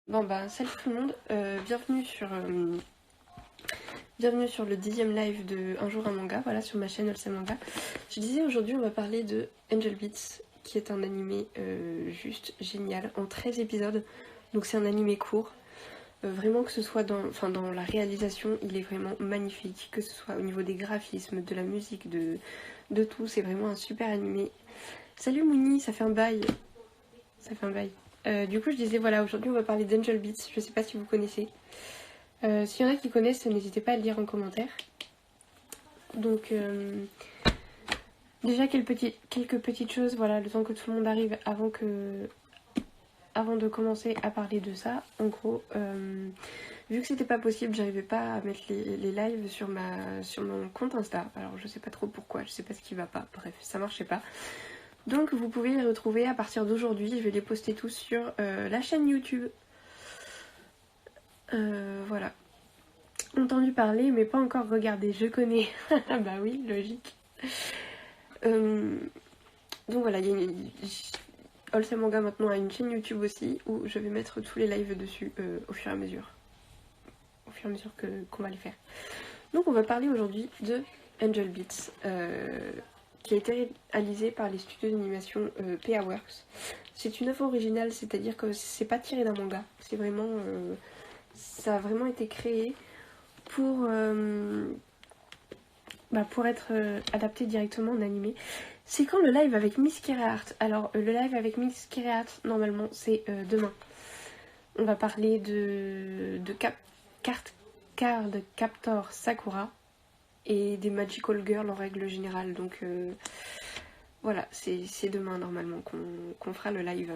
Bon bah salut tout le monde, bienvenue sur le 10e live de Un jour un manga, voilà sur ma chaîne Olsen Manga. Je disais aujourd'hui on va parler de Angel Beats, qui est un animé juste génial, en 13 épisodes, donc c'est un animé court. Vraiment que ce soit dans la réalisation, il est vraiment magnifique, que ce soit au niveau des graphismes, de la musique, de tout, c'est vraiment un super animé. Salut Mouni, ça fait un bail. Du coup, je disais, voilà, aujourd'hui on va parler d'Angel Beats. Je sais pas si vous connaissez. S'il y en a qui connaissent, n'hésitez pas à le dire en commentaire. Donc, déjà quelques petites choses, voilà, le temps que tout le monde arrive avant de commencer à parler de ça. En gros, vu que c'était pas possible, j'arrivais pas à mettre les lives sur mon compte Insta. Alors, je sais pas trop pourquoi, je sais pas ce qui va pas. Bref, ça marchait pas. Donc, vous pouvez les retrouver à partir d'aujourd'hui. Je vais les poster tous sur la chaîne YouTube. Voilà. Entendu parler, mais pas encore regardé. Je connais. Bah oui, logique. Donc voilà, Olsen Manga maintenant a une chaîne YouTube aussi où je vais mettre tous les lives dessus au fur et à mesure. Au fur et à mesure qu'on va les faire. Donc on va parler aujourd'hui de Angel Beats, qui a été réalisé par les studios d'animation PA Works. C'est une œuvre originale, c'est-à-dire que c'est pas tiré d'un manga. C'est vraiment, ça a vraiment été créé pour être adapté directement en animé. C'est quand le live avec Miss Kireart? Alors, le live avec Miss Kireart, normalement, c'est demain. On va parler de Card Captor Sakura et des Magical Girls en règle générale. Donc, voilà, c'est demain, normalement, qu'on fera le live.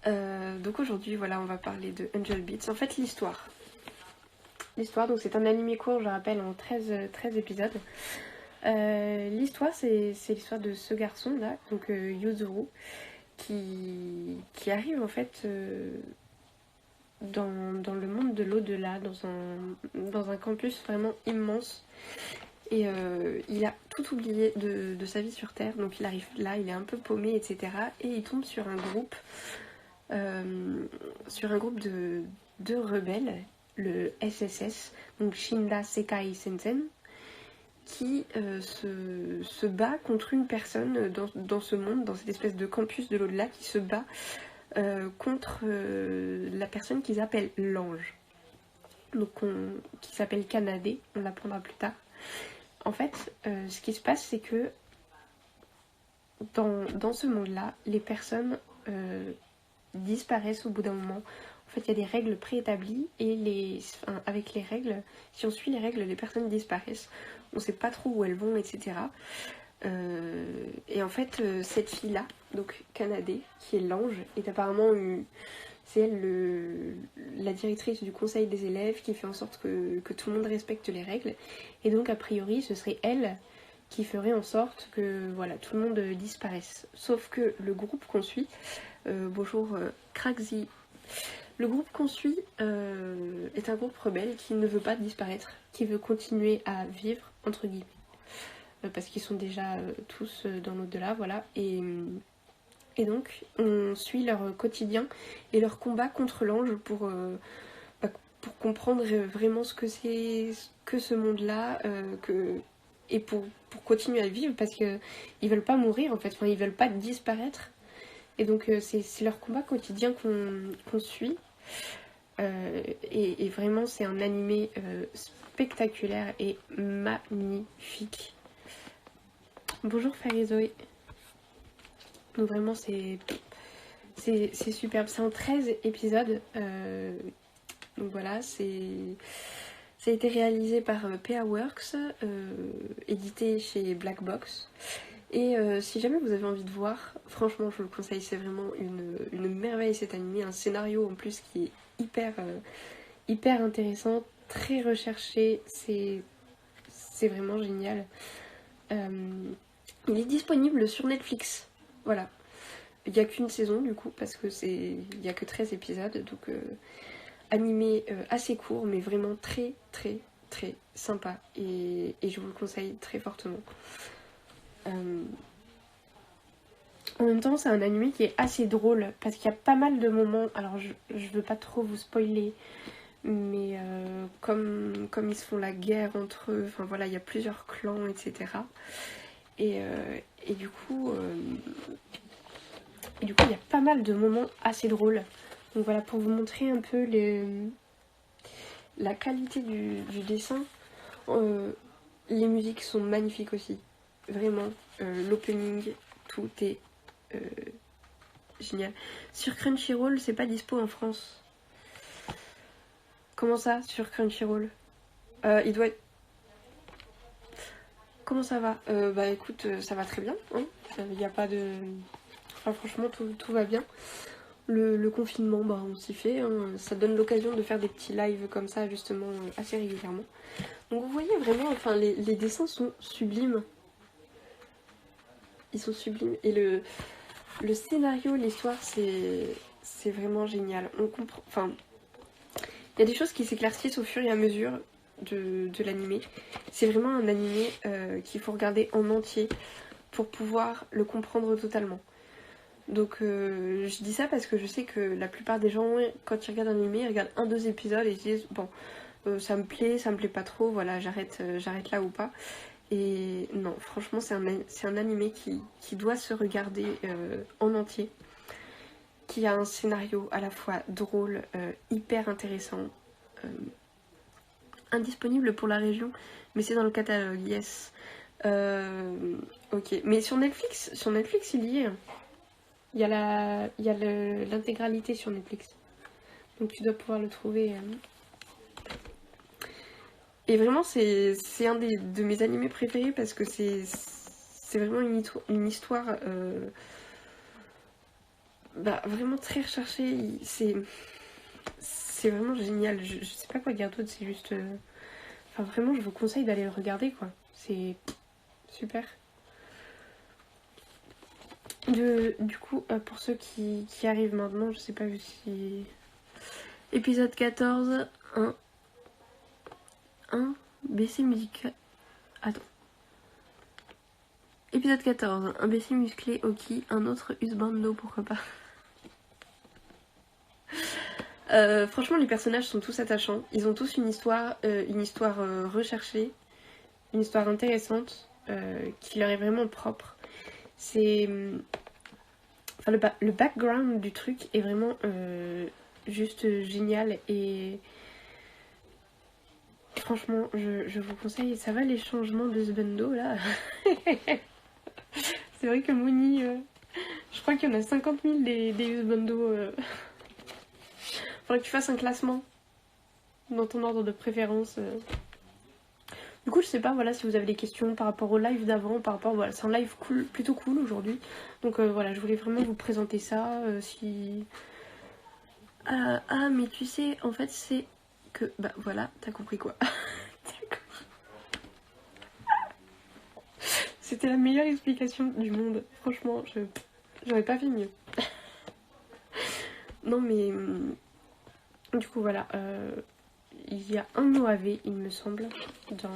Donc aujourd'hui, voilà, on va parler de Angel Beats. En fait, l'histoire, donc c'est un animé court, je rappelle, en 13 épisodes. L'histoire, c'est l'histoire de ce garçon là, donc Yuzuru, qui arrive en fait dans le monde de l'au-delà, dans un campus vraiment immense. Et il a tout oublié de sa vie sur Terre, donc il arrive là, il est un peu paumé, etc. Et il tombe sur un groupe de rebelles, le SSS, donc Shinra Sekai Sensen, qui se bat contre une personne dans ce monde, dans cette espèce de campus de l'au-delà, qui se bat contre la personne qu'ils appellent l'ange. Donc qui s'appelle Kanade, on l'apprendra plus tard. En fait, ce qui se passe, c'est que dans ce monde-là, les personnes disparaissent au bout d'un moment. En fait, il y a des règles préétablies et avec les règles, si on suit les règles, les personnes disparaissent. On ne sait pas trop où elles vont, etc. Et en fait, cette fille-là, donc Kanade, qui est l'ange, est apparemment c'est elle la directrice du conseil des élèves qui fait en sorte que tout le monde respecte les règles. Et donc, a priori, ce serait elle qui ferait en sorte que voilà, tout le monde disparaisse. Sauf que le groupe qu'on suit, bonjour Kraxi, le groupe qu'on suit est un groupe rebelle qui ne veut pas disparaître, qui veut continuer à vivre, entre guillemets. Parce qu'ils sont déjà tous dans l'au-delà, voilà. Et donc, on suit leur quotidien et leur combat contre l'ange pour comprendre vraiment ce que c'est que ce monde-là, et pour continuer à vivre, parce qu'ils veulent pas mourir, en fait. Enfin, ils veulent pas disparaître. Et donc, c'est leur combat quotidien qu'on suit. Et vraiment, c'est un animé spectaculaire et magnifique. Bonjour Farizoé. Donc vraiment c'est superbe. C'est en 13 épisodes. Donc voilà, ça a été réalisé par PA Works, édité chez Black Box. Et si jamais vous avez envie de voir, franchement je vous le conseille, c'est vraiment une merveille cet animé. Un scénario en plus qui est hyper intéressant, très recherché, c'est vraiment génial. Il est disponible sur Netflix, voilà. Il n'y a qu'une saison du coup, parce que il n'y a que 13 épisodes, donc animé assez court, mais vraiment très sympa, et je vous le conseille très fortement. En même temps, c'est un anime qui est assez drôle parce qu'il y a pas mal de moments. Alors, je veux pas trop vous spoiler, mais comme ils se font la guerre entre eux, enfin voilà, il y a plusieurs clans, etc. Et, euh, et du coup, euh, et du coup, il y a pas mal de moments assez drôles. Donc voilà, pour vous montrer un peu la qualité du dessin, les musiques sont magnifiques aussi. Vraiment, l'opening, tout est euh, génial. Sur Crunchyroll, c'est pas dispo en France. Comment ça, sur Crunchyroll? Il doit être... Comment ça va? Bah écoute, ça va très bien. Hein, il n'y a pas de... Enfin franchement, tout va bien. Le confinement, bah on s'y fait. Hein. Ça donne l'occasion de faire des petits lives comme ça, justement, assez régulièrement. Donc vous voyez vraiment, enfin les dessins sont sublimes. Ils sont sublimes. Et le scénario, l'histoire, c'est vraiment génial. On comprend... Enfin, il y a des choses qui s'éclaircissent au fur et à mesure de l'animé. C'est vraiment un animé qu'il faut regarder en entier pour pouvoir le comprendre totalement. Donc je dis ça parce que je sais que la plupart des gens, quand ils regardent un animé, ils regardent 1-2 épisodes et ils se disent bon, ça me plaît pas trop, voilà, j'arrête là ou pas. Et non, franchement, c'est un animé qui doit se regarder en entier, qui a un scénario à la fois drôle, hyper intéressant, indisponible pour la région, mais c'est dans le catalogue, yes. Ok, mais sur Netflix, il y est. Il y a l'intégralité sur Netflix. Donc tu dois pouvoir le trouver. Et vraiment, c'est un de mes animés préférés parce que c'est vraiment une histoire vraiment très recherchée. C'est vraiment génial. Je sais pas quoi dire d'autre, c'est juste... Enfin, vraiment, je vous conseille d'aller le regarder, quoi. C'est super. Du coup, pour ceux qui arrivent maintenant, je sais pas si... Épisode 14, un BC musical... Attends. Épisode 14, un BC musclé Oki, un autre Husbando, pourquoi pas. Franchement, les personnages sont tous attachants. Ils ont tous une histoire recherchée, une histoire intéressante, qui leur est vraiment propre. C'est... Enfin, le background du truc est vraiment juste génial et franchement, je vous conseille. Ça va les changements de ce bando là. C'est vrai que Mooni, je crois qu'il y en a 50 000 des husbandos. Faudrait que tu fasses un classement dans ton ordre de préférence. Du coup, je sais pas, voilà, si vous avez des questions par rapport au live d'avant, par rapport, voilà, c'est un live cool, plutôt cool aujourd'hui. Donc voilà, je voulais vraiment vous présenter ça. Si... mais tu sais, en fait, c'est que, bah voilà, t'as compris quoi. C'était la meilleure explication du monde. Franchement, j'aurais pas fait mieux. Non, mais du coup, voilà. Il y a un OAV, il me semble, dans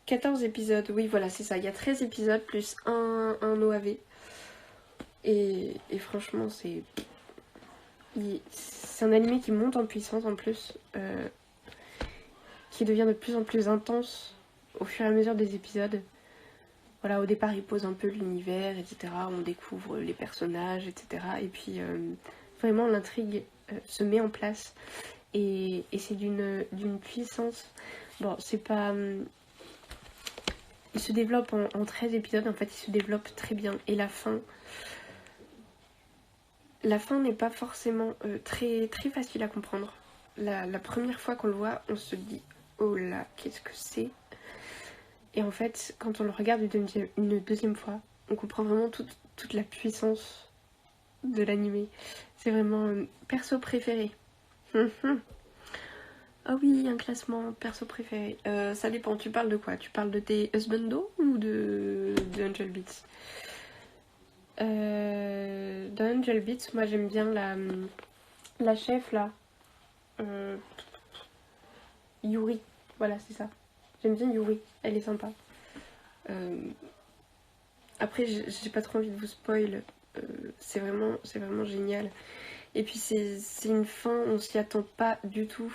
14 épisodes. Oui, voilà, c'est ça. Il y a 13 épisodes plus un OAV. Et franchement, c'est un anime qui monte en puissance en plus. Qui devient de plus en plus intense au fur et à mesure des épisodes. Voilà, au départ, il pose un peu l'univers, etc. On découvre les personnages, etc. Et puis, vraiment, l'intrigue se met en place. Et c'est d'une puissance. Bon, c'est pas... il se développe en 13 épisodes, en fait, il se développe très bien. Et la fin n'est pas forcément très, très facile à comprendre. La première fois qu'on le voit, on se dit « Oh là, qu'est-ce que c'est ?» Et en fait, quand on le regarde une deuxième fois, on comprend vraiment toute la puissance de l'animé. C'est vraiment perso préféré. Ah oui, un classement perso préféré. Ça dépend, tu parles de quoi? Tu parles de tes husbando ou de Angel Beats? Dans Angel Beats, moi j'aime bien la chef là. Yuri. Voilà, c'est ça. J'aime bien Yuri. Elle est sympa. Après, j'ai pas trop envie de vous spoil. C'est vraiment génial. Et puis c'est une fin, on s'y attend pas du tout.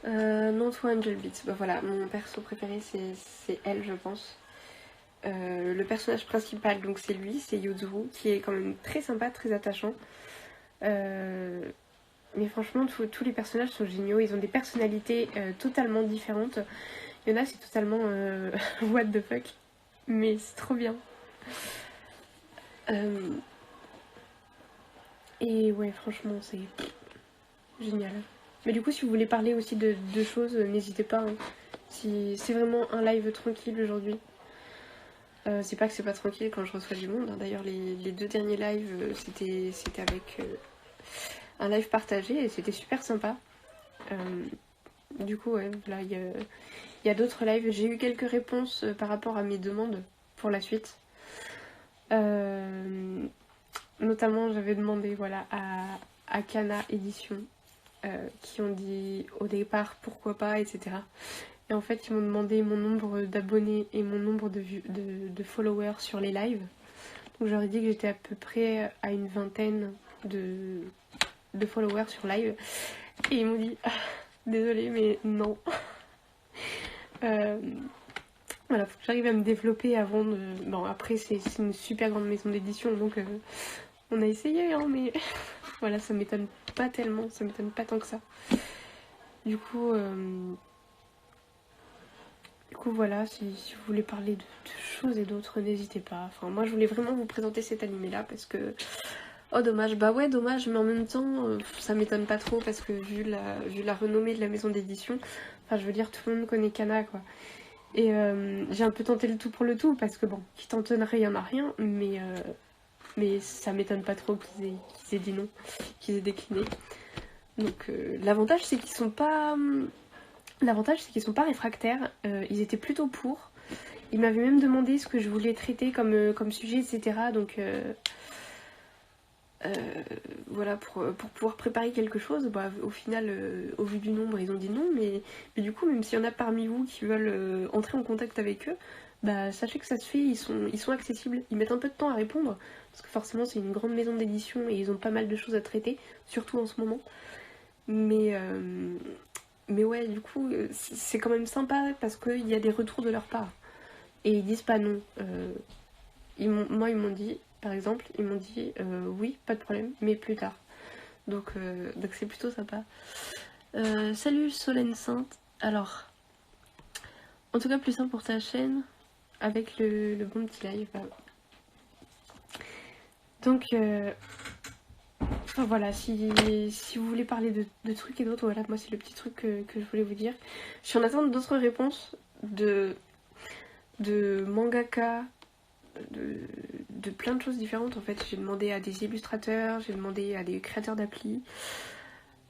Non, toi Angel Beats. Bah voilà, mon perso préféré c'est elle, je pense. Le personnage principal, donc c'est lui, c'est Yuzuru, qui est quand même très sympa, très attachant. Mais franchement, tous les personnages sont géniaux. Ils ont des personnalités totalement différentes. Il y en a, c'est totalement what the fuck. Mais c'est trop bien. Et ouais, franchement, c'est génial. Mais du coup, si vous voulez parler aussi de choses, n'hésitez pas. Hein. Si c'est vraiment un live tranquille aujourd'hui. C'est pas que c'est pas tranquille quand je reçois du monde. Hein. D'ailleurs, les 2 derniers lives, c'était avec un live partagé et c'était super sympa. Du coup, ouais, là, il y a d'autres lives. J'ai eu quelques réponses par rapport à mes demandes pour la suite. Notamment, j'avais demandé voilà, à Kana Édition, qui ont dit au départ pourquoi pas, etc. Et en fait, ils m'ont demandé mon nombre d'abonnés et mon nombre de followers sur les lives. Donc, j'aurais dit que j'étais à peu près à une vingtaine de followers sur live. Et ils m'ont dit désolée, mais non. Voilà, faut que j'arrive à me développer avant de. Bon, après, c'est une super grande maison d'édition, donc on a essayé, hein, mais voilà, ça m'étonne pas tellement, ça m'étonne pas tant que ça. Du coup, voilà, si vous voulez parler de choses et d'autres, n'hésitez pas. Enfin, moi, je voulais vraiment vous présenter cet animé-là parce que. Oh, dommage. Bah ouais, dommage, mais en même temps, ça m'étonne pas trop parce que vu la renommée de la maison d'édition, enfin, je veux dire, tout le monde connaît Kana, quoi. Et j'ai un peu tenté le tout pour le tout parce que bon, qui t'entonnerait, il y en a rien, mais ça m'étonne pas trop qu'ils aient dit non, qu'ils aient décliné. Donc l'avantage c'est qu'ils sont pas réfractaires, ils étaient plutôt pour. Ils m'avaient même demandé ce que je voulais traiter comme sujet, etc. Donc voilà, pour pouvoir préparer quelque chose, bah, au final, au vu du nombre, ils ont dit non, mais du coup, même s'il y en a parmi vous qui veulent entrer en contact avec eux, bah, sachez que ça se fait, ils sont accessibles. Ils mettent un peu de temps à répondre, parce que forcément, c'est une grande maison d'édition et ils ont pas mal de choses à traiter, surtout en ce moment. Mais ouais, du coup, c'est quand même sympa parce qu'il y a des retours de leur part. Et ils disent pas non. Moi, ils m'ont dit, par exemple, ils m'ont dit oui, pas de problème, mais plus tard. Donc c'est plutôt sympa. Salut Solène Sainte. Alors, en tout cas, plus simple pour ta chaîne avec le bon petit live. Donc, enfin, voilà, si vous voulez parler de trucs et d'autres, voilà, moi c'est le petit truc que je voulais vous dire. Je suis en attente d'autres réponses de mangaka, de plein de choses différentes en fait. J'ai demandé à des illustrateurs, j'ai demandé à des créateurs d'appli.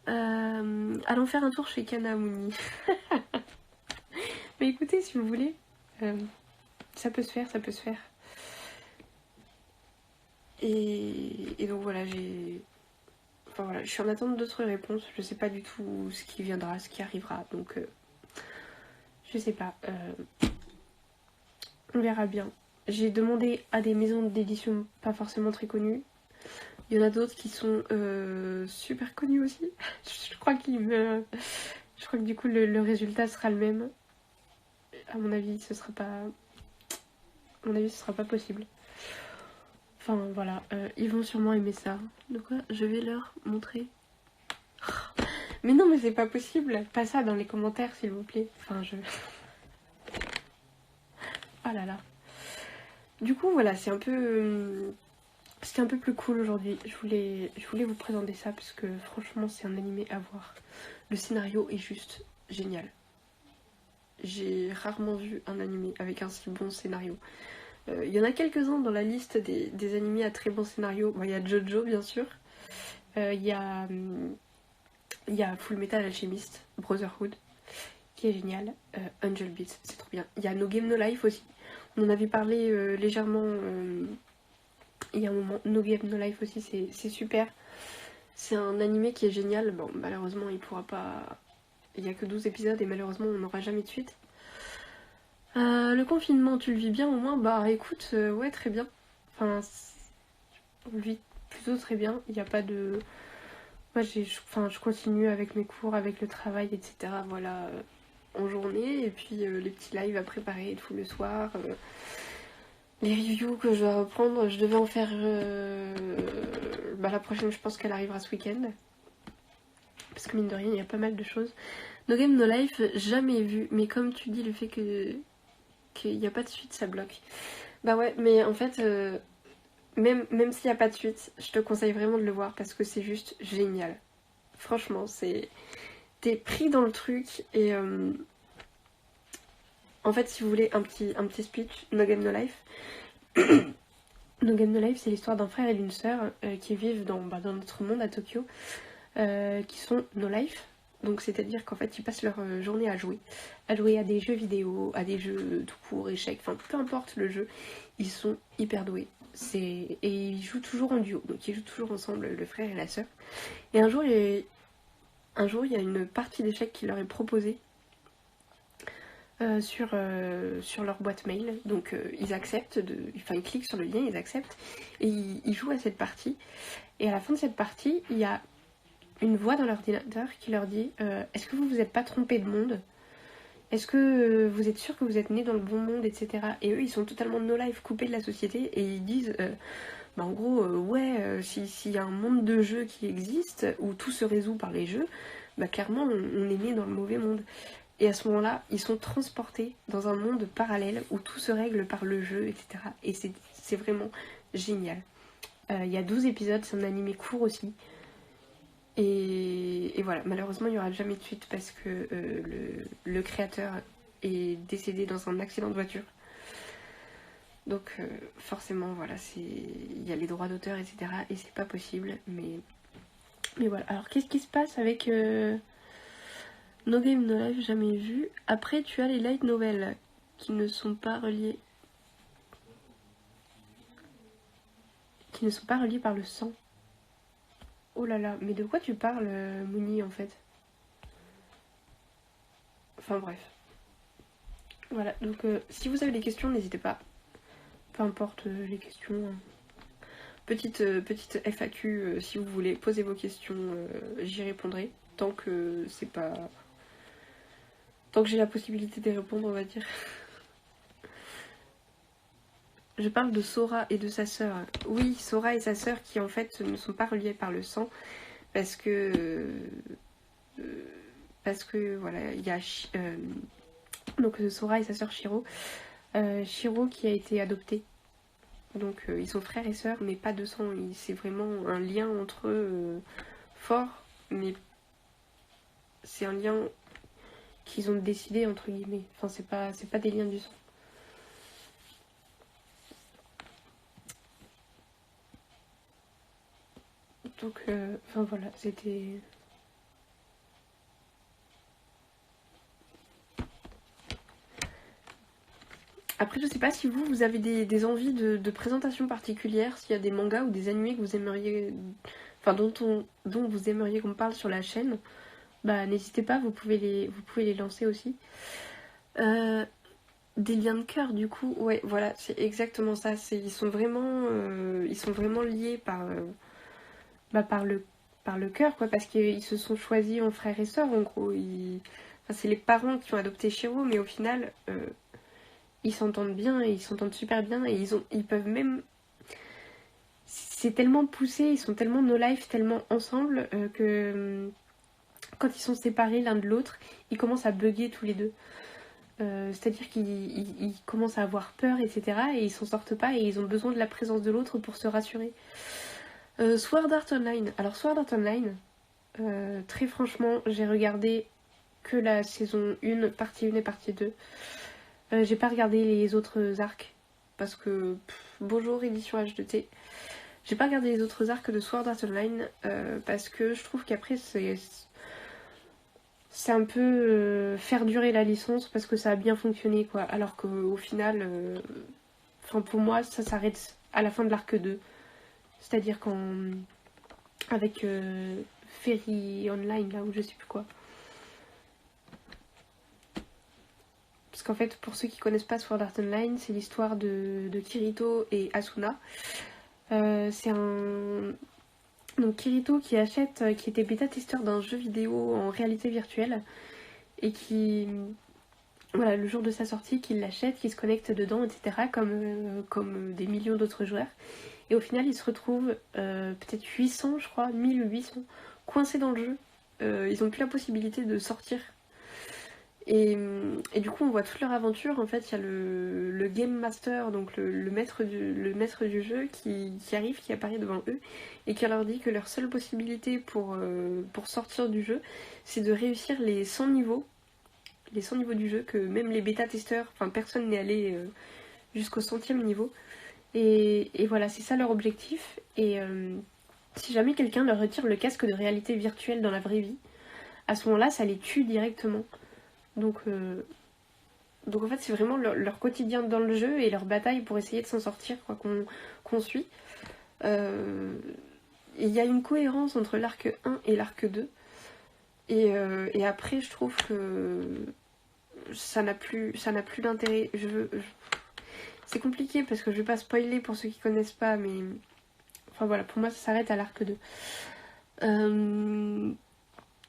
Allons faire un tour chez Kanamuni. Mais écoutez, si vous voulez, ça peut se faire, ça peut se faire. Et donc voilà, enfin voilà, je suis en attente d'autres réponses. Je sais pas du tout ce qui viendra, ce qui arrivera. Donc je sais pas. On verra bien. J'ai demandé à des maisons d'édition pas forcément très connues. Il y en a d'autres qui sont super connues aussi. Je crois que du coup le résultat sera le même. À mon avis, ce sera pas. À mon avis, ce sera pas possible. Enfin voilà, ils vont sûrement aimer ça. De quoi je vais leur montrer. Mais non, mais c'est pas possible. Pas ça dans les commentaires, s'il vous plaît. Enfin, ah là là. Du coup, voilà, c'était un peu plus cool aujourd'hui. Je voulais vous présenter ça parce que franchement, c'est un animé à voir. Le scénario est juste génial. J'ai rarement vu un animé avec un si bon scénario. Il y en a quelques-uns dans la liste des animés à très bon scénario. Bon, il y a Jojo, bien sûr. Il y a Full Metal Alchemist, Brotherhood, qui est génial. Angel Beats, c'est trop bien. Il y a No Game No Life aussi. On en avait parlé légèrement il y a un moment. No Game No Life aussi, c'est super. C'est un animé qui est génial. Bon, malheureusement, il pourra pas. Il y a que 12 épisodes et malheureusement, on n'aura jamais de suite. Le confinement, tu le vis bien au moins? Bah écoute, ouais, très bien. Enfin, on le vit plutôt très bien. Il n'y a pas de... Moi, je continue avec mes cours, avec le travail, etc. Voilà, en journée. Et puis les petits lives à préparer et tout le soir. Les reviews que je dois reprendre, je devais en faire... la prochaine, je pense qu'elle arrivera ce week-end. Parce que mine de rien, il y a pas mal de choses. No Game No Life, jamais vu. Mais comme tu dis, le fait qu'il n'y a pas de suite, ça bloque. Bah ouais, mais en fait, même s'il n'y a pas de suite, je te conseille vraiment de le voir parce que c'est juste génial. Franchement, t'es pris dans le truc et en fait, si vous voulez un petit speech, No Game No Life. No Game No Life, c'est l'histoire d'un frère et d'une sœur qui vivent dans notre monde à Tokyo, qui sont No Life. Donc c'est-à-dire qu'en fait, ils passent leur journée à jouer à des jeux vidéo, à des jeux tout court, échecs, enfin peu importe le jeu, ils sont hyper doués. Et ils jouent toujours en duo, donc ils jouent toujours ensemble, le frère et la sœur. Et un jour, il y a une partie d'échecs qui leur est proposée sur leur boîte mail. Donc ils acceptent, ils cliquent sur le lien, ils acceptent, et ils jouent à cette partie. Et à la fin de cette partie, il y a une voix dans l'ordinateur qui leur dit est-ce que vous vous êtes pas trompé de monde? Est-ce que vous êtes sûr que vous êtes né dans le bon monde, etc. Et eux, ils sont totalement no life, coupés de la société, et ils disent en gros, s'il y a un monde de jeux qui existe, où tout se résout par les jeux, clairement, on est né dans le mauvais monde. Et à ce moment-là, ils sont transportés dans un monde parallèle où tout se règle par le jeu, etc. Et c'est vraiment génial. Il y a 12 épisodes, c'est un animé court aussi. Et voilà, malheureusement, il n'y aura jamais de suite parce que le créateur est décédé dans un accident de voiture. Donc forcément, voilà, il y a les droits d'auteur, etc. Et c'est pas possible. Mais voilà. Alors, qu'est-ce qui se passe avec No Game No Life, jamais vu. Après, tu as les light novels qui ne sont pas reliés. Qui ne sont pas reliés par le sang. Oh là là, mais de quoi tu parles, Mouni, en fait? Enfin bref. Voilà, donc si vous avez des questions, n'hésitez pas. Peu importe les questions. Petite FAQ, si vous voulez, posez vos questions, j'y répondrai. Tant que c'est pas... Tant que j'ai la possibilité d'y répondre, on va dire. Je parle de Sora et de sa sœur. Oui, Sora et sa sœur qui en fait ne sont pas reliées par le sang. Parce que voilà, il y a donc Sora et sa sœur Shiro. Shiro qui a été adopté. Donc ils sont frères et sœurs, mais pas de sang. C'est vraiment un lien entre eux fort, mais c'est un lien qu'ils ont décidé entre guillemets. Enfin, c'est pas des liens du sang. Donc, enfin voilà, c'était... Après, je sais pas si vous avez des envies de présentations particulières, s'il y a des mangas ou des animés que vous aimeriez... Enfin, dont vous aimeriez qu'on parle sur la chaîne, n'hésitez pas, vous pouvez les lancer aussi. Des liens de cœur, du coup, ouais, voilà, c'est exactement ça. Ils sont vraiment liés par le cœur, quoi, parce qu'ils se sont choisis en frères et sœurs, en gros. Enfin, c'est les parents qui ont adopté Shiro, mais au final, ils s'entendent bien, et ils s'entendent super bien, et ils peuvent même... C'est tellement poussé, ils sont tellement no life, tellement ensemble, que quand ils sont séparés l'un de l'autre, ils commencent à bugger tous les deux. C'est-à-dire qu'ils commencent à avoir peur, etc. Et ils s'en sortent pas et ils ont besoin de la présence de l'autre pour se rassurer. Sword Art Online. Alors Sword Art Online, très franchement, j'ai regardé que la saison 1, partie 1 et partie 2. J'ai pas regardé les autres arcs parce que bonjour édition H2T. J'ai pas regardé les autres arcs de Sword Art Online parce que je trouve qu'après c'est un peu faire durer la licence parce que ça a bien fonctionné quoi. Alors qu'au final, pour moi, ça s'arrête à la fin de l'arc 2. C'est-à-dire avec Ferry Online là ou je sais plus quoi. Parce qu'en fait, pour ceux qui connaissent pas Sword Art Online, c'est l'histoire de Kirito et Asuna. C'est un... Donc Kirito qui était bêta-testeur d'un jeu vidéo en réalité virtuelle et qui, voilà, le jour de sa sortie, qui l'achète, qui se connecte dedans, etc. comme des millions d'autres joueurs. Et au final, il se retrouve peut-être 800, je crois, 1000 ou 800, coincés dans le jeu. Ils n'ont plus la possibilité de sortir. Et du coup, on voit toute leur aventure. En fait, il y a le Game Master, donc le maître du jeu, qui arrive, qui apparaît devant eux, et qui leur dit que leur seule possibilité pour sortir du jeu, c'est de réussir les 100 niveaux. Les 100 niveaux du jeu, que même les bêta-testeurs, enfin personne n'est allé jusqu'au 100e niveau. Et voilà, c'est ça leur objectif. Et si jamais quelqu'un leur retire le casque de réalité virtuelle dans la vraie vie, à ce moment-là, ça les tue directement. Donc en fait, c'est vraiment leur quotidien dans le jeu et leur bataille pour essayer de s'en sortir, quoi, qu'on suit. Il y a une cohérence entre l'arc 1 et l'arc 2. Et après, je trouve que ça n'a plus d'intérêt. C'est compliqué parce que je vais pas spoiler pour ceux qui connaissent pas, mais enfin voilà, pour moi ça s'arrête à l'arc 2.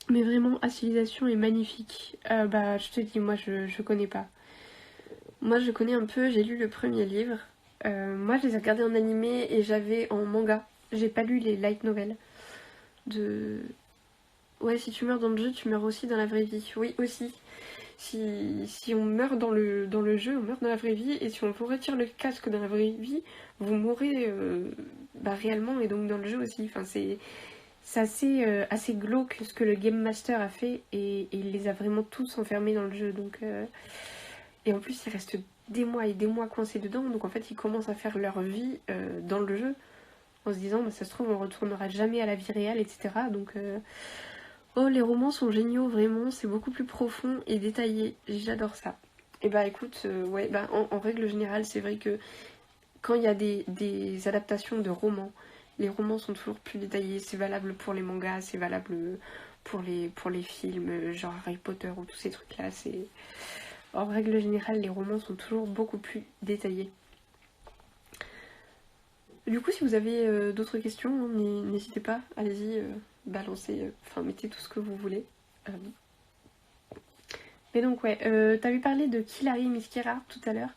Mais vraiment, Acilisation est magnifique. Je te dis, moi je connais pas. Moi je connais un peu, j'ai lu le premier livre. Moi je les ai regardés en animé et j'avais en manga. J'ai pas lu les light novels. Ouais, si tu meurs dans le jeu, tu meurs aussi dans la vraie vie. Oui, aussi. Si on meurt dans le jeu, on meurt dans la vraie vie, et si on vous retire le casque dans la vraie vie, vous mourrez réellement, et donc dans le jeu aussi. Enfin, c'est assez glauque ce que le Game Master a fait, et il les a vraiment tous enfermés dans le jeu. Donc, et en plus, ils restent des mois et des mois coincés dedans, donc en fait, ils commencent à faire leur vie dans le jeu, en se disant, ça se trouve, on retournera jamais à la vie réelle, etc. Donc... Oh, les romans sont géniaux, vraiment, c'est beaucoup plus profond et détaillé, j'adore ça. Et écoute, ouais, en règle générale, c'est vrai que quand il y a des adaptations de romans, les romans sont toujours plus détaillés, c'est valable pour les mangas, c'est valable pour les films, genre Harry Potter ou tous ces trucs-là, en règle générale, les romans sont toujours beaucoup plus détaillés. Du coup, si vous avez d'autres questions, n'hésitez pas, allez-y, balancez, mettez tout ce que vous voulez. Mais donc ouais, t'avais parlé de Killary Miss Kira tout à l'heure.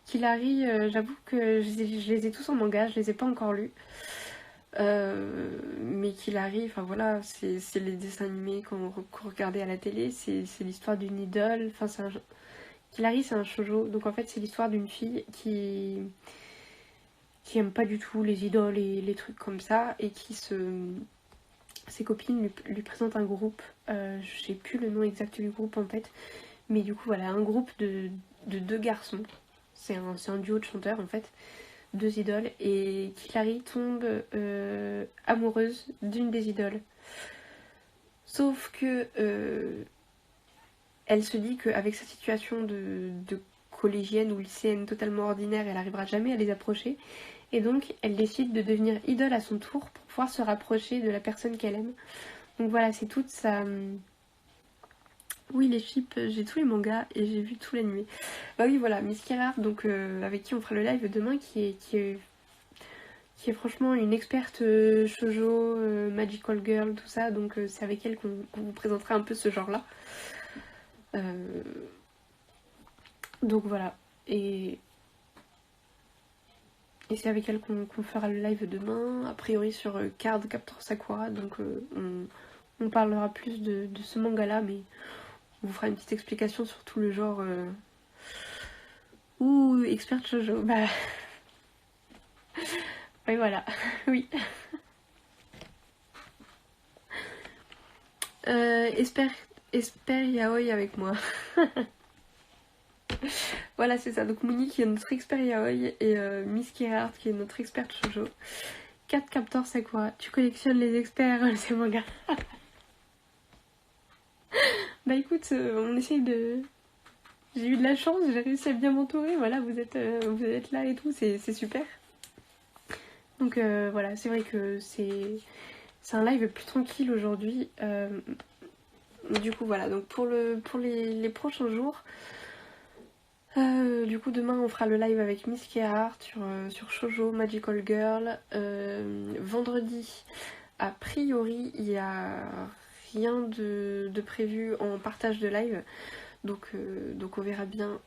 Killary, j'avoue que je les ai tous en manga, je les ai pas encore lus. Mais Killary, enfin voilà, c'est les dessins animés qu'on regardait à la télé, c'est l'histoire d'une idole. Killary, c'est un shoujo, donc en fait c'est l'histoire d'une fille qui aime pas du tout les idoles et les trucs comme ça, et ses copines lui présentent un groupe, je sais plus le nom exact du groupe en tête, mais du coup voilà, un groupe de deux garçons, c'est un duo de chanteurs en fait, deux idoles, et Killary tombe amoureuse d'une des idoles. Sauf que elle se dit qu'avec sa situation de collégienne ou lycéenne totalement ordinaire, elle n'arrivera jamais à les approcher. Et donc, elle décide de devenir idole à son tour pour pouvoir se rapprocher de la personne qu'elle aime. Donc voilà, c'est toute sa... Oui, les ships, j'ai tous les mangas et j'ai vu tout l'anime. Oui, voilà, Miss Kira, donc avec qui on fera le live demain, qui est franchement une experte shoujo, magical girl, tout ça. Donc c'est avec elle qu'on vous présentera un peu ce genre-là. Donc voilà, et c'est avec elle qu'on fera le live demain, a priori sur Card Captor Sakura, donc on parlera plus de ce manga là, mais on vous fera une petite explication sur tout le genre. Ouh, expert shoujo, oui voilà, oui. Espère yaoi avec moi. Voilà, c'est ça. Donc Mouni qui est notre expert yaoi et Miss Kirart qui est notre experte shoujo. 4 Captor Sakura. Tu collectionnes les experts, c'est manga. Écoute, on essaye de... J'ai eu de la chance, j'ai réussi à bien m'entourer. Voilà, vous êtes là et tout, c'est super. Donc voilà, c'est vrai que c'est un live plus tranquille aujourd'hui. Du coup voilà, donc pour les prochains jours, Du coup demain on fera le live avec Miss Keart sur Shoujo Magical Girl. Vendredi, a priori, il n'y a rien de prévu en partage de live. Donc on verra bien.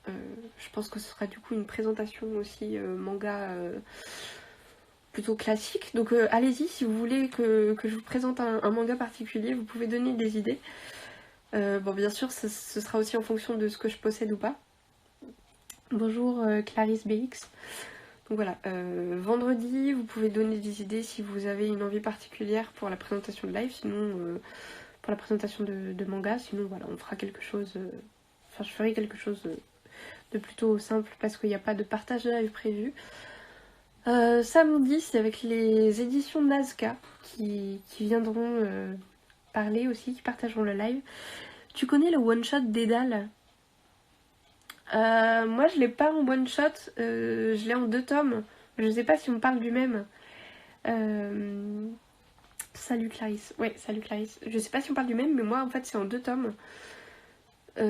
Je pense que ce sera du coup une présentation aussi manga plutôt classique. Donc allez-y, si vous voulez que je vous présente un manga particulier, vous pouvez donner des idées. Bon, bien sûr, ce sera aussi en fonction de ce que je possède ou pas. Bonjour Clarisse BX. Donc voilà, vendredi, vous pouvez donner des idées si vous avez une envie particulière pour la présentation de live, sinon pour la présentation de manga, sinon voilà, on fera quelque chose, enfin je ferai quelque chose de plutôt simple parce qu'il n'y a pas de partage de live prévu. Samedi, c'est avec les éditions Nazca qui viendront parler aussi, qui partageront le live. Tu connais le one-shot d'Edal? Moi je l'ai pas en one shot, je l'ai en 2 tomes. Je sais pas si on parle du même. Salut Clarisse. Ouais, salut Clarisse. Je sais pas si on parle du même, mais moi en fait c'est en 2 tomes. Il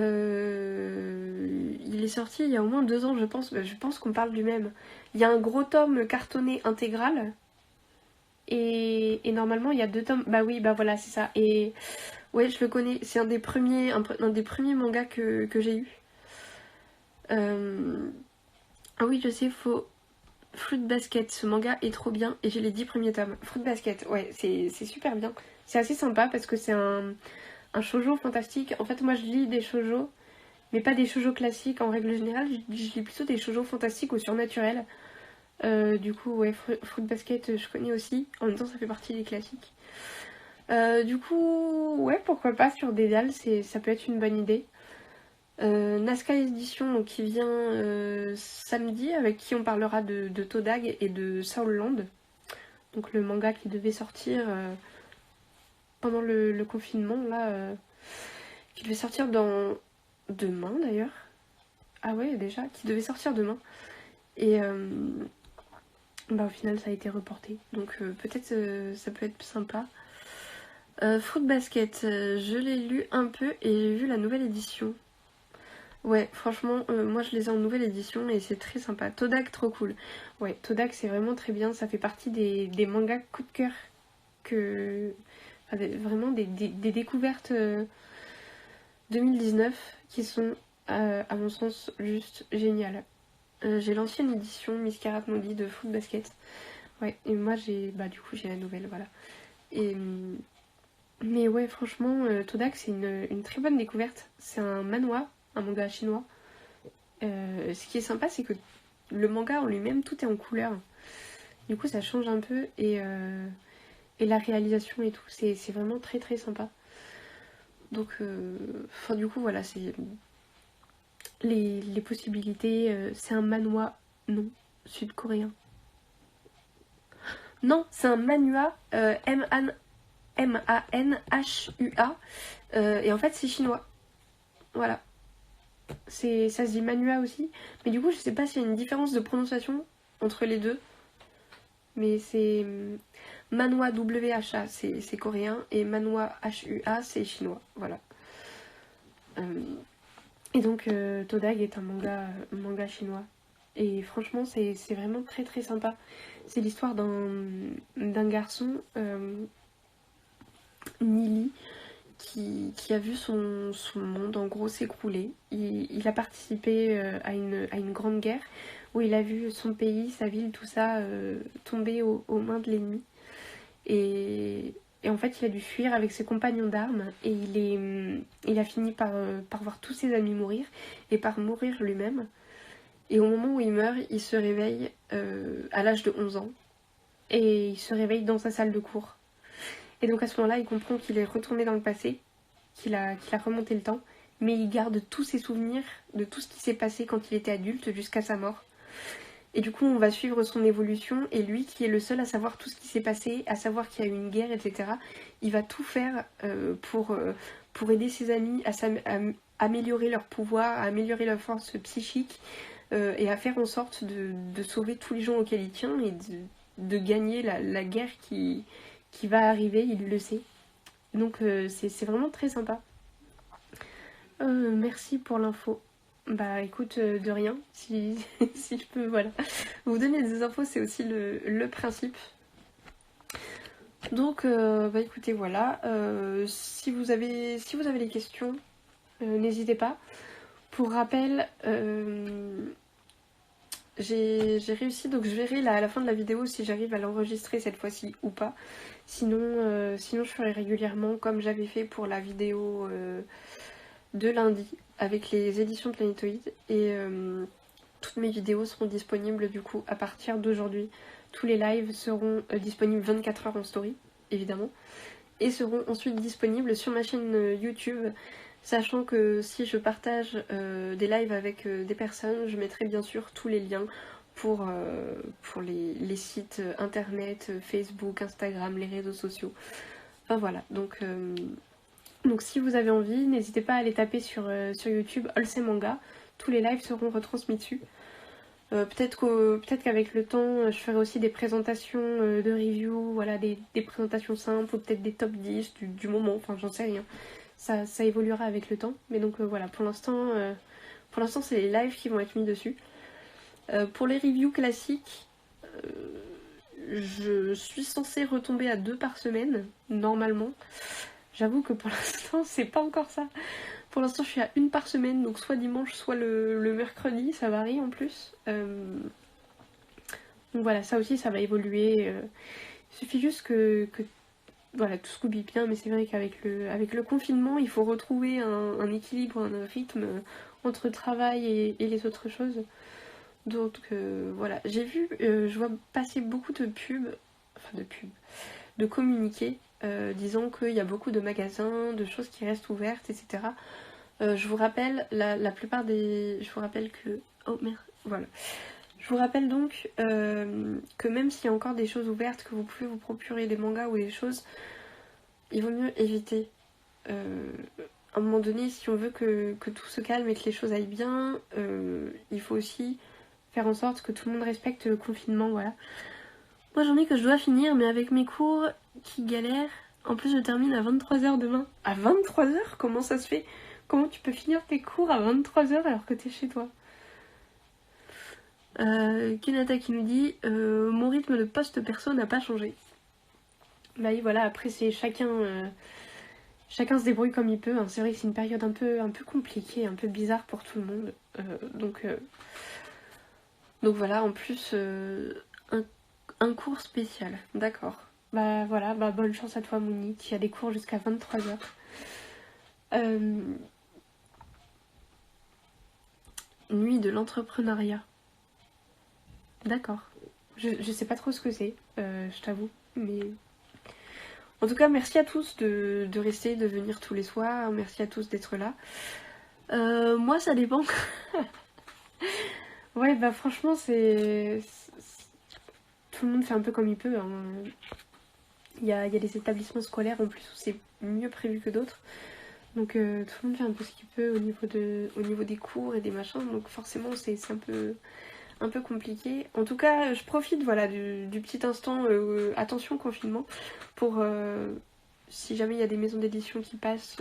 est sorti il y a au moins 2 ans, je pense. Je pense qu'on parle du même. Il y a un gros tome cartonné intégral. Et normalement il y a 2 tomes. Bah oui, bah voilà, c'est ça. Et ouais, je le connais. C'est un des premiers mangas que j'ai eu. Ah oui, je sais, faut. Fruit Basket, ce manga est trop bien et j'ai les 10 premiers tomes. Fruit Basket, ouais, c'est super bien. C'est assez sympa parce que c'est un shoujo fantastique. En fait, moi je lis des shoujo, mais pas des shoujo classiques en règle générale. Je lis plutôt des shoujo fantastiques ou surnaturels. Du coup, ouais, Fruit Basket, je connais aussi. En même temps, ça fait partie des classiques. Du coup, ouais, pourquoi pas sur Dédale, ça peut être une bonne idée. Nazca Édition donc, qui vient samedi, avec qui on parlera de Todag et de Soulland, donc le manga qui devait sortir pendant le confinement, là, qui devait sortir dans demain d'ailleurs. Ah ouais, déjà, qui devait sortir demain. Et bah, au final, ça a été reporté, donc peut-être ça peut être sympa. Fruit Basket, je l'ai lu un peu et j'ai vu la nouvelle édition. Ouais, franchement, moi je les ai en nouvelle édition et c'est très sympa. Todak, trop cool. Ouais, Todak, c'est vraiment très bien. Ça fait partie des mangas coup de cœur que. Enfin, vraiment des découvertes 2019 qui sont, à mon sens, juste géniales. J'ai l'ancienne édition Miss Karat Maudit de Fruit Basket. Ouais, et moi j'ai. Bah, du coup, j'ai la nouvelle, voilà. Et. Mais ouais, franchement, Todak, c'est une très bonne découverte. C'est un manhwa, un manga chinois. Ce qui est sympa, c'est que le manga en lui-même, tout est en couleur. Du coup, ça change un peu et la réalisation et tout, c'est vraiment très très sympa. Donc, du coup, voilà, c'est les possibilités. C'est un manhwa, non, sud-coréen. Non, c'est un manhwa, M-A-N-H-U-A, et en fait, c'est chinois. Voilà. Ça se dit manhwa aussi, mais du coup, je sais pas s'il y a une différence de prononciation entre les deux. Mais c'est manhwa WHA, c'est coréen, et manhwa HUA, c'est chinois. Voilà. Et donc, Todag est un manga chinois. Et franchement, c'est vraiment très très sympa. C'est l'histoire d'un garçon, Nili, qui a vu son monde en gros s'écrouler. Il a participé à une grande guerre où il a vu son pays, sa ville, tout ça tomber aux mains de l'ennemi. Et en fait, il a dû fuir avec ses compagnons d'armes et il a fini par voir tous ses amis mourir et par mourir lui-même. Et au moment où il meurt, il se réveille à l'âge de 11 ans et il se réveille dans sa salle de cours. Et donc à ce moment-là, il comprend qu'il est retourné dans le passé, qu'il a remonté le temps, mais il garde tous ses souvenirs de tout ce qui s'est passé quand il était adulte jusqu'à sa mort. Et du coup, on va suivre son évolution, et lui, qui est le seul à savoir tout ce qui s'est passé, à savoir qu'il y a eu une guerre, etc., il va tout faire pour aider ses amis à améliorer leur pouvoir, à améliorer leur force psychique, et à faire en sorte de sauver tous les gens auxquels il tient, et de gagner la guerre qui va arriver, il le sait. Donc c'est vraiment très sympa. Merci pour l'info. Bah écoute, de rien, si, si je peux, voilà. Vous donner des infos, c'est aussi le principe. Donc, bah écoutez, voilà. Si vous avez des questions, n'hésitez pas. Pour rappel, j'ai réussi, donc je verrai à la fin de la vidéo si j'arrive à l'enregistrer cette fois-ci ou pas. Sinon, sinon je ferai régulièrement comme j'avais fait pour la vidéo de lundi avec les éditions Planétoïdes. Et toutes mes vidéos seront disponibles du coup à partir d'aujourd'hui. Tous les lives seront disponibles 24 heures en story, évidemment. Et seront ensuite disponibles sur ma chaîne YouTube. Sachant que si je partage des lives avec des personnes, je mettrai bien sûr tous les liens pour les sites internet, Facebook, Instagram, les réseaux sociaux. Enfin voilà, donc si vous avez envie, n'hésitez pas à aller taper sur YouTube Olsem Manga. Tous les lives seront retransmis dessus. Peut-être qu'avec le temps, je ferai aussi des présentations de review, voilà, des présentations simples ou peut-être des top 10 du moment, enfin j'en sais rien. Ça évoluera avec le temps, mais donc voilà, pour l'instant c'est les lives qui vont être mis dessus. Pour les reviews classiques, je suis censée retomber à 2 par semaine, normalement. J'avoue que pour l'instant c'est pas encore ça. Pour l'instant je suis à 1 par semaine, donc soit dimanche, soit le mercredi, ça varie en plus. Donc voilà, ça aussi ça va évoluer. Il suffit juste que voilà, tout se goupille bien, mais c'est vrai qu'avec le confinement, il faut retrouver un équilibre, un rythme entre travail et les autres choses. Donc voilà, j'ai vu, je vois passer beaucoup de pubs, de communiqués disant qu'il y a beaucoup de magasins, de choses qui restent ouvertes, etc. Je vous rappelle, la plupart des... Je vous rappelle que... Oh merde, voilà. Je vous rappelle donc que même s'il y a encore des choses ouvertes, que vous pouvez vous procurer des mangas ou des choses, il vaut mieux éviter. À un moment donné, si on veut que tout se calme et que les choses aillent bien, il faut aussi faire en sorte que tout le monde respecte le confinement, voilà. Moi j'en ai que je dois finir, mais avec mes cours qui galèrent, en plus je termine à 23h demain. À 23h? Comment ça se fait? Comment tu peux finir tes cours à 23h alors que t'es chez toi? Kenata qui nous dit mon rythme de poste perso n'a pas changé. Bah oui, voilà, après c'est chacun se débrouille comme il peut. Hein. C'est vrai que c'est une période un peu compliquée, un peu bizarre pour tout le monde. Donc voilà, en plus un cours spécial, d'accord. Bah voilà, bah bonne chance à toi Mouni, qui a des cours jusqu'à 23h. Nuit de l'entrepreneuriat. D'accord. Je sais pas trop ce que c'est, je t'avoue, mais... En tout cas, merci à tous de rester, de venir tous les soirs, merci à tous d'être là. Moi, ça dépend. Ouais, bah franchement, c'est... Tout le monde fait un peu comme il peut. Hein. Il y a des établissements scolaires en plus où c'est mieux prévu que d'autres. Donc tout le monde fait un peu ce qu'il peut au niveau des cours et des machins. Donc forcément, c'est un peu compliqué. En tout cas, je profite voilà, du petit instant attention confinement pour si jamais il y a des maisons d'édition qui passent,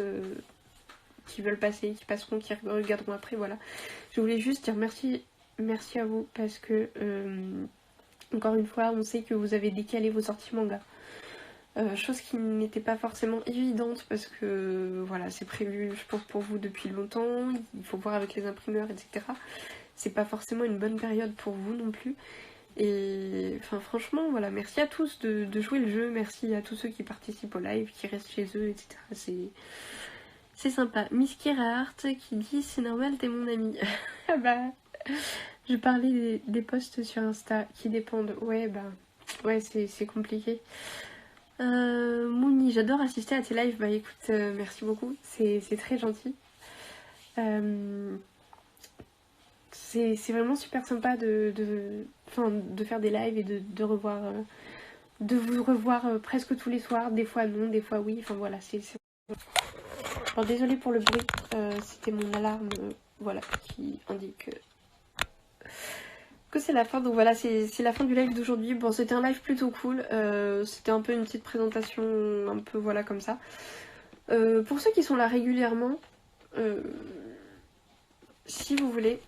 qui veulent passer, qui passeront, qui regarderont après, voilà. Je voulais juste dire merci à vous parce que encore une fois, on sait que vous avez décalé vos sorties manga. Chose qui n'était pas forcément évidente parce que voilà, c'est prévu, je pense, pour vous depuis longtemps. Il faut voir avec les imprimeurs, etc. C'est pas forcément une bonne période pour vous non plus. Et enfin, franchement, voilà, merci à tous de jouer le jeu. Merci à tous ceux qui participent au live, qui restent chez eux, etc. C'est sympa. Miss Kerahart qui dit c'est normal, t'es mon ami. Bah, je parlais des posts sur Insta qui dépendent. Ouais, bah, ouais, c'est compliqué. Mouni, j'adore assister à tes lives. Bah écoute, merci beaucoup, c'est très gentil. C'est vraiment super sympa de faire des lives et de revoir, de vous revoir presque tous les soirs. Des fois non, des fois oui. Enfin voilà, c'est... Alors désolée pour le bruit, c'était mon alarme, voilà, qui indique que c'est la fin. Donc voilà, c'est la fin du live d'aujourd'hui. Bon, c'était un live plutôt cool. C'était un peu une petite présentation, un peu voilà comme ça. Pour ceux qui sont là régulièrement, si vous voulez,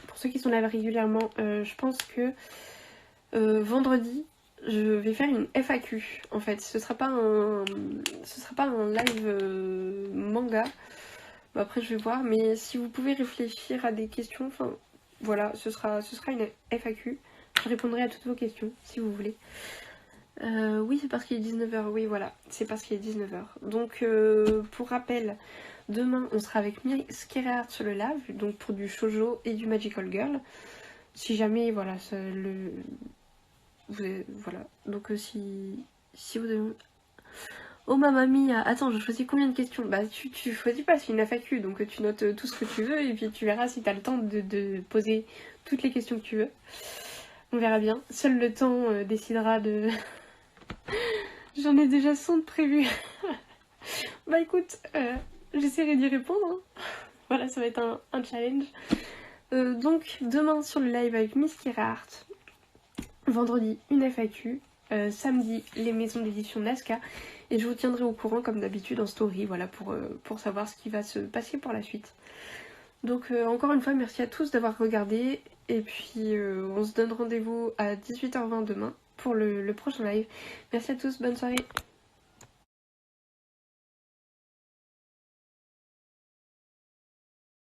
pour ceux qui sont là régulièrement, je pense que vendredi, je vais faire une FAQ. En fait, ce sera pas un live manga. Bon, après, je vais voir. Mais si vous pouvez réfléchir à des questions, enfin, voilà, ce sera une FAQ. Je répondrai à toutes vos questions, si vous voulez. Oui, c'est parce qu'il est 19h. Oui, voilà, c'est parce qu'il est 19h. Donc, pour rappel, demain, on sera avec Miss Kerrard sur le live, donc pour du shoujo et du magical girl. Si jamais, voilà, voilà. Donc, si vous avez... Oh, ma mamie, attends, je choisis combien de questions? Bah, tu choisis pas, c'est une FAQ, donc tu notes tout ce que tu veux, et puis tu verras si t'as le temps de poser toutes les questions que tu veux. On verra bien. Seul le temps décidera de... J'en ai déjà 100 de prévus. Bah écoute, j'essaierai d'y répondre. Hein. Voilà, ça va être un challenge. Donc, demain sur le live avec Miss Kerrard. Vendredi, une FAQ. Samedi, les maisons d'édition Nazca. Et je vous tiendrai au courant, comme d'habitude, en story, voilà, pour savoir ce qui va se passer pour la suite. Donc, encore une fois, merci à tous d'avoir regardé. Et puis, on se donne rendez-vous à 18h20 demain pour le prochain live. Merci à tous, bonne soirée.